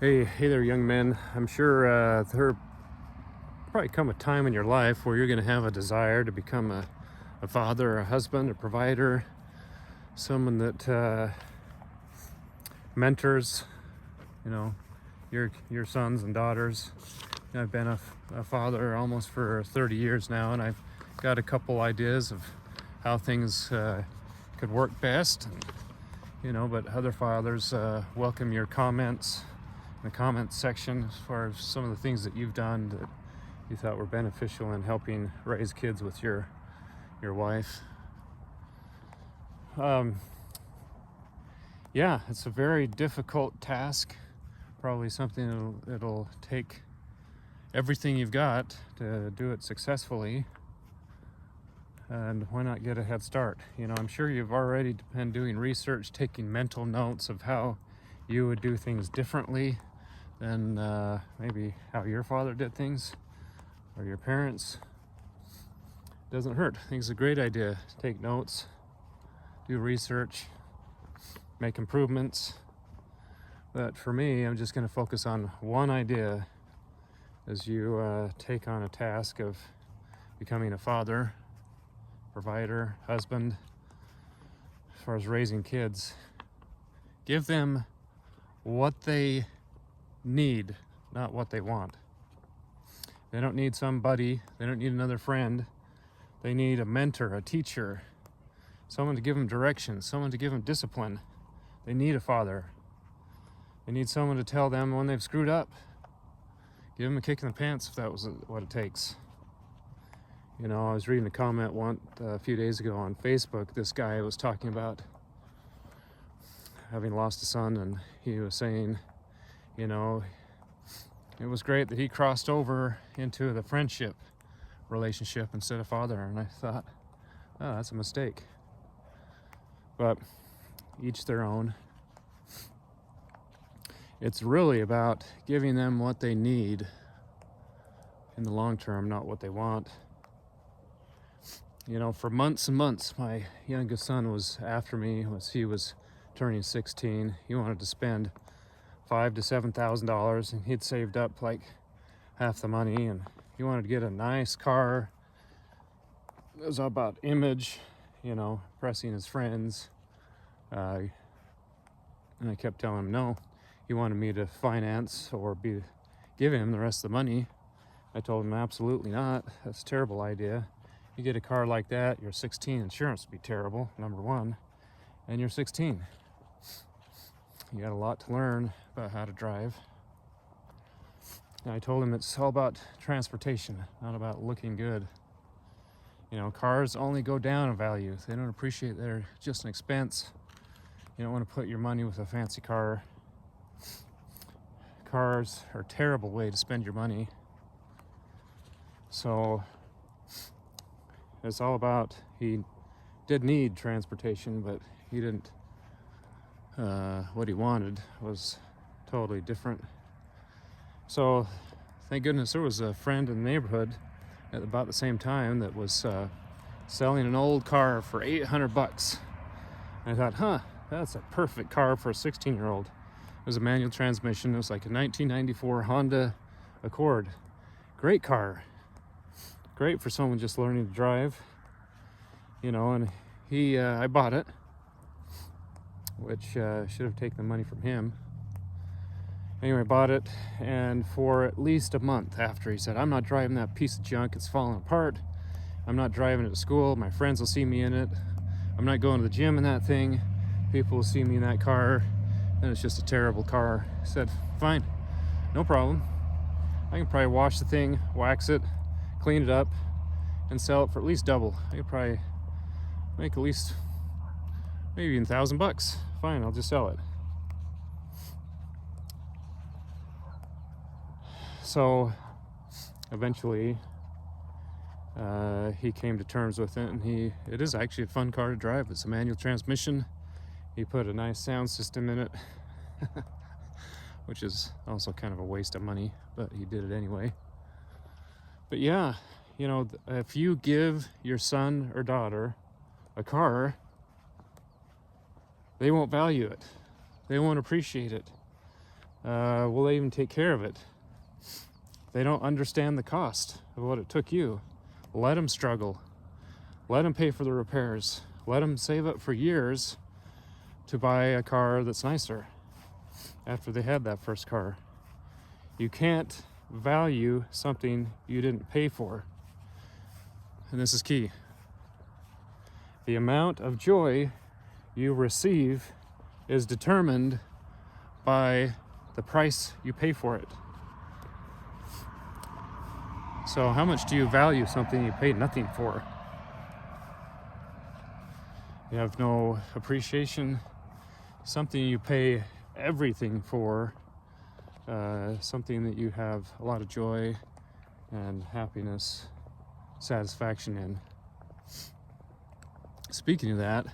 Hey there, young men. I'm sure there probably come a time in your life where you're going to have a desire to become a father, a husband, a provider, someone that mentors, you know, your sons and daughters. I've been a father almost for 30 years now, and I've got a couple ideas of how things could work best. But other fathers welcome your comments in the comments section as far as some of the things that you've done that you thought were beneficial in helping raise kids with your wife. Yeah, it's a very difficult task. Probably something it'll take everything you've got to do it successfully. And why not get a head start? I'm sure you've already been doing research, taking mental notes of how you would do things differently than maybe how your father did things or your parents. Doesn't hurt. I think it's a great idea. Take notes, do research, make improvements. But for me, I'm just going to focus on one idea as you take on a task of becoming a father, provider, husband. As far as raising kids, give them what they need, not what they want. They don't need somebody, they don't need another friend. They need a mentor, a teacher, someone to give them direction, someone to give them discipline. They need a father. They need someone to tell them when they've screwed up. Give them a kick in the pants if that was what it takes. I was reading a comment a few days ago on Facebook. This guy was talking about having lost a son, and he was saying, it was great that he crossed over into the friendship relationship instead of father. And I thought, oh, that's a mistake. But each their own. It's really about giving them what they need in the long term, not what they want. For months and months, my youngest son was after me as he was turning 16. He wanted to spend $5,000 to $7,000, and he'd saved up like half the money, and he wanted to get a nice car. It was about image, impressing his friends. And I kept telling him no. He wanted me to finance or give him the rest of the money. I told him absolutely not. That's a terrible idea. You get a car like that, you're 16, insurance would be terrible, number one. And you're 16. You got a lot to learn about how to drive. And I told him it's all about transportation, not about looking good. Cars only go down in value. They don't appreciate, they're just an expense. You don't want to put your money with a fancy car. Cars are a terrible way to spend your money. So it's all about, he did need transportation, but he didn't, what he wanted was totally different. So thank goodness there was a friend in the neighborhood at about the same time that was selling an old car for $800. And I thought, that's a perfect car for a 16-year-old. It was a manual transmission. It was like a 1994 Honda Accord. Great car. Great for someone just learning to drive. And I bought it, which should have taken the money from him. Anyway, I bought it, and for at least a month after, he said, I'm not driving that piece of junk. It's falling apart. I'm not driving it to school. My friends will see me in it. I'm not going to the gym in that thing. People will see me in that car, and it's just a terrible car. I said, fine, no problem. I can probably wash the thing, wax it, clean it up, and sell it for at least double. I could probably make at least maybe even $1,000. Fine, I'll just sell it. So eventually he came to terms with it, and it is actually a fun car to drive. It's a manual transmission. He put a nice sound system in it, which is also kind of a waste of money, but he did it anyway. But yeah, if you give your son or daughter a car, they won't value it. They won't appreciate it. Will they even take care of it? They don't understand the cost of what it took you. Let them struggle. Let them pay for the repairs. Let them save up for years to buy a car that's nicer after they had that first car. You can't value something you didn't pay for. And this is key. The amount of joy you receive is determined by the price you pay for it. So how much do you value something you paid nothing for? You have no appreciation. Something you pay everything for, something that you have a lot of joy and happiness, satisfaction in. Speaking of that,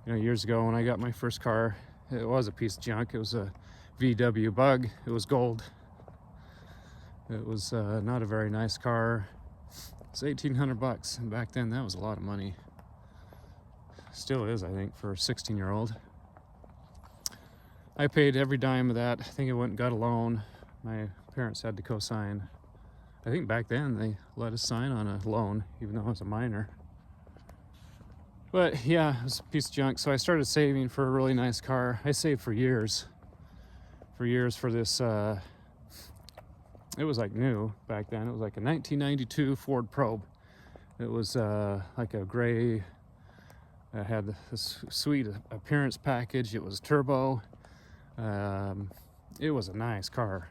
years ago when I got my first car, it was a piece of junk. It was a VW Bug. It was gold. It was not a very nice car. It was $1,800, and back then that was a lot of money. Still is, I think, for a 16-year-old. I paid every dime of that. I think I went and got a loan. My parents had to co-sign. I think back then they let us sign on a loan, even though I was a minor. But yeah, it was a piece of junk. So I started saving for a really nice car. I saved for years. For this, it was like new back then. It was like a 1992 Ford Probe. It was like a gray, it had this sweet appearance package. It was turbo. It was a nice car.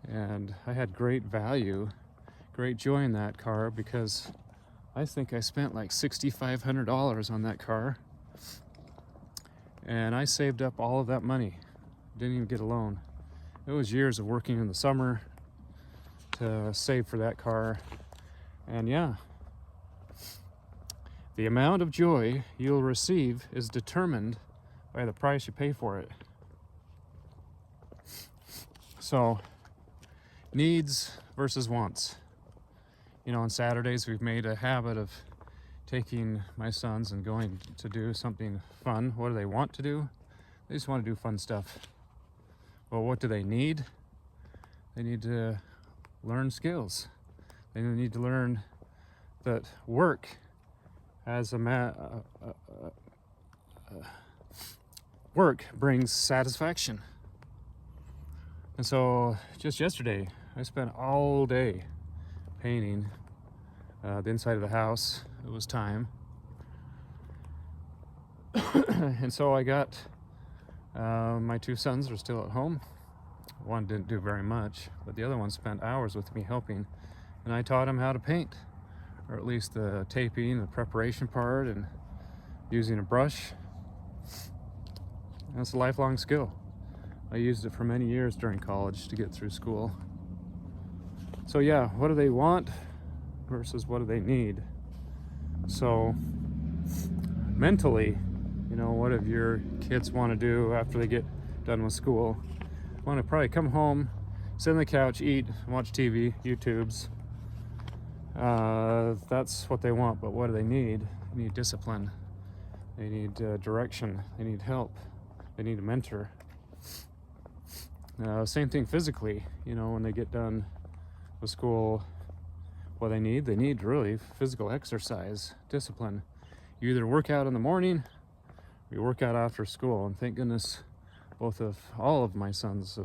And I had great value, great joy in that car because I think I spent like $6,500 on that car. And I saved up all of that money. Didn't even get a loan. It was years of working in the summer to save for that car. And yeah, the amount of joy you'll receive is determined by the price you pay for it. So, needs versus wants. On Saturdays we've made a habit of taking my sons and going to do something fun. What do they want to do? They just want to do fun stuff. Well, what do they need? They need to learn skills. They need to learn that work as work brings satisfaction. And so just yesterday, I spent all day painting the inside of the house. It was time. And so I got my two sons are still at home. One didn't do very much, but the other one spent hours with me helping. And I taught him how to paint, or at least the taping, the preparation part, and using a brush. That's a lifelong skill. I used it for many years during college to get through school. So yeah, what do they want versus what do they need? So mentally, what do your kids want to do after they get done with school? Want to probably come home, sit on the couch, eat, watch TV, YouTubes. That's what they want, but what do they need? They need discipline. They need direction. They need help. They need a mentor. Same thing physically. When they get done with school, what they need really physical exercise, discipline. You either work out in the morning or you work out after school. And thank goodness all of my sons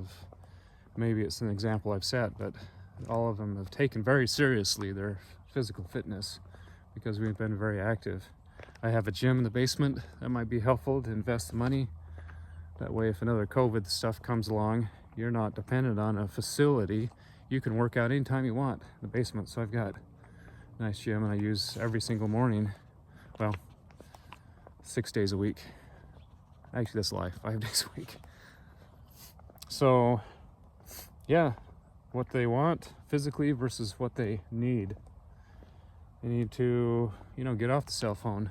maybe it's an example I've set, but all of them have taken very seriously their physical fitness because we've been very active. I have a gym in the basement. That might be helpful to invest the money. That way, if another COVID stuff comes along, you're not dependent on a facility. You can work out anytime you want in the basement. So I've got a nice gym and I use every single morning. Well, 6 days a week. Actually, that's a lie, 5 days a week. So, yeah, what they want physically versus what they need. They need to, get off the cell phone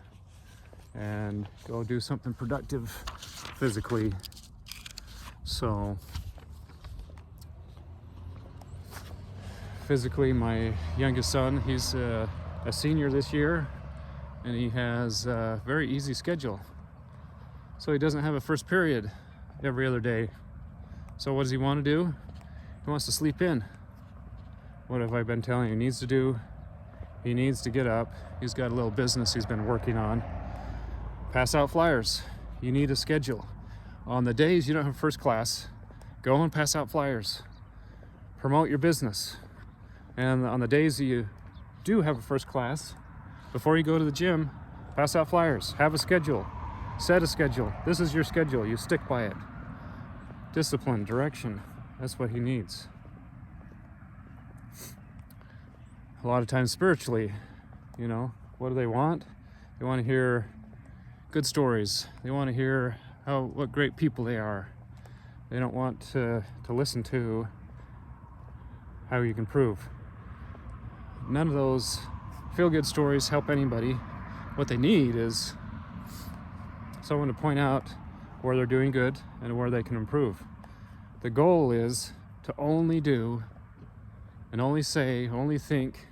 and go do something productive physically. So, physically, my youngest son, he's a senior this year, and he has a very easy schedule. So he doesn't have a first period every other day. So what does he want to do? He wants to sleep in. What have I been telling you he needs to do? He needs to get up. He's got a little business he's been working on. Pass out flyers. You need a schedule. On the days you don't have first class, go and pass out flyers. Promote your business. And on the days that you do have a first class, before you go to the gym, pass out flyers. Have a schedule. Set a schedule. This is your schedule. You stick by it. Discipline, direction. That's what he needs. A lot of times spiritually, what do they want? They want to hear good stories. They want to hear what great people they are. They don't want to listen to how you can improve. None of those feel-good stories help anybody. What they need is someone to point out where they're doing good and where they can improve. The goal is to only do and only say, only think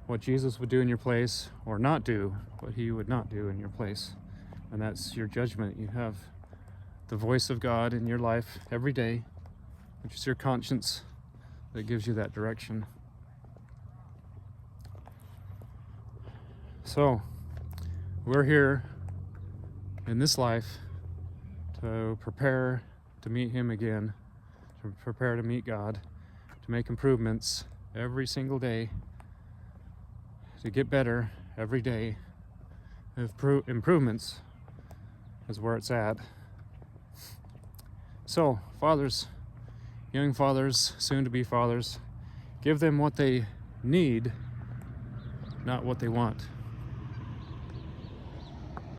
what Jesus would do in your place, or not do what he would not do in your place. And that's your judgment. You have the voice of God in your life every day, which is your conscience that gives you that direction. So, we're here in this life to prepare to meet him again, to prepare to meet God, to make improvements every single day, to get better every day. Improvements is where it's at. So, fathers, young fathers, soon-to-be fathers, give them what they need, not what they want.